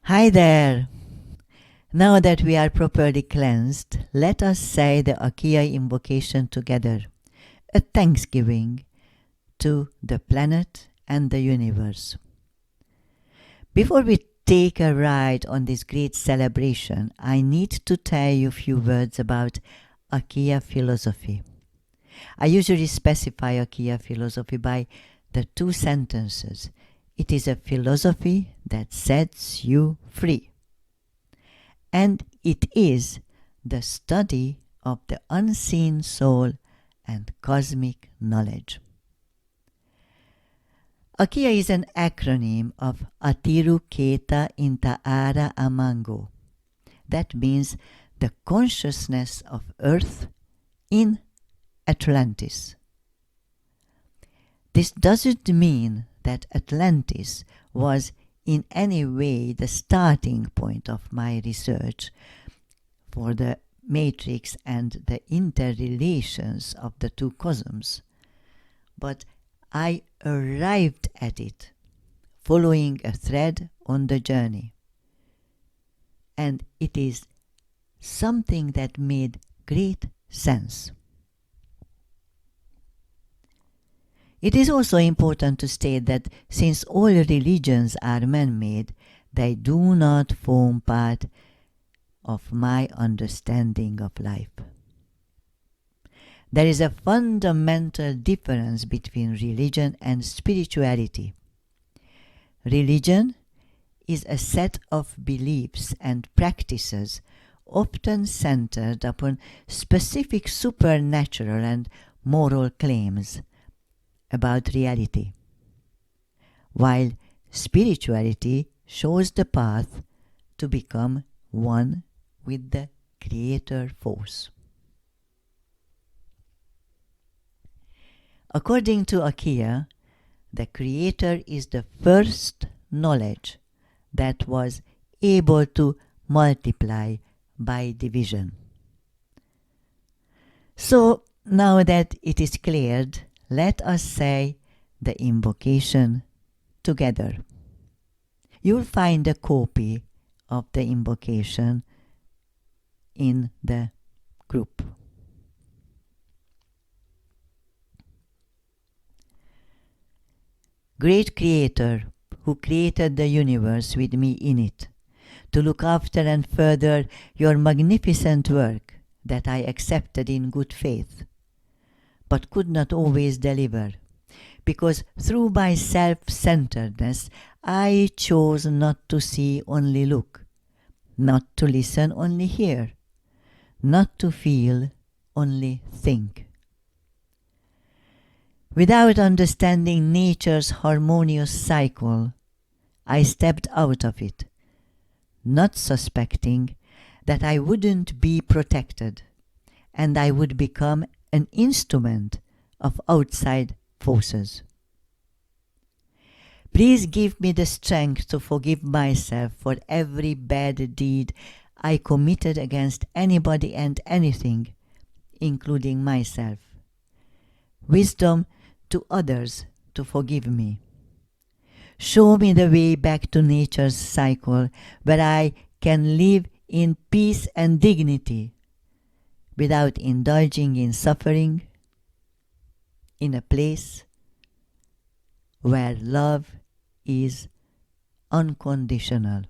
Hi there! Now that we are properly cleansed, let us say the Akiya invocation together, a thanksgiving to the planet and the universe. Before we take a ride on this great celebration, I need to tell you a few words about Akiya Philosophy. I usually specify Akiya Philosophy by the two sentences. It is a philosophy that sets you free. And it is the study of the unseen soul and cosmic knowledge. Akiya is an acronym of Atiru Keta Inta Ara Amango. That means the consciousness of Earth in Atlantis. This doesn't mean that Atlantis was in any way the starting point of my research for the matrix and the interrelations of the two cosms, but I arrived at it following a thread on the journey, and it is something that made great sense. It is also important to state that since all religions are man-made, they do not form part of my understanding of life. There is a fundamental difference between religion and spirituality. Religion is a set of beliefs and practices often centered upon specific supernatural and moral claims about reality, while spirituality shows the path to become one with the creator force. According to Akiya, the creator is the first knowledge that was able to multiply by division. So now that it is cleared, let us say the invocation together. You'll find a copy of the invocation in the group. Great Creator, who created the universe with me in it, to look after and further your magnificent work that I accepted in good faith, but could not always deliver, because through my self-centeredness I chose not to see, only look, not to listen, only hear, not to feel, only think. Without understanding nature's harmonious cycle, I stepped out of it, not suspecting that I wouldn't be protected, and I would become an instrument of outside forces. Please give me the strength to forgive myself for every bad deed I committed against anybody and anything, including myself. Wisdom to others to forgive me. Show me the way back to nature's cycle where I can live in peace and dignity without indulging in suffering, in a place where love is unconditional.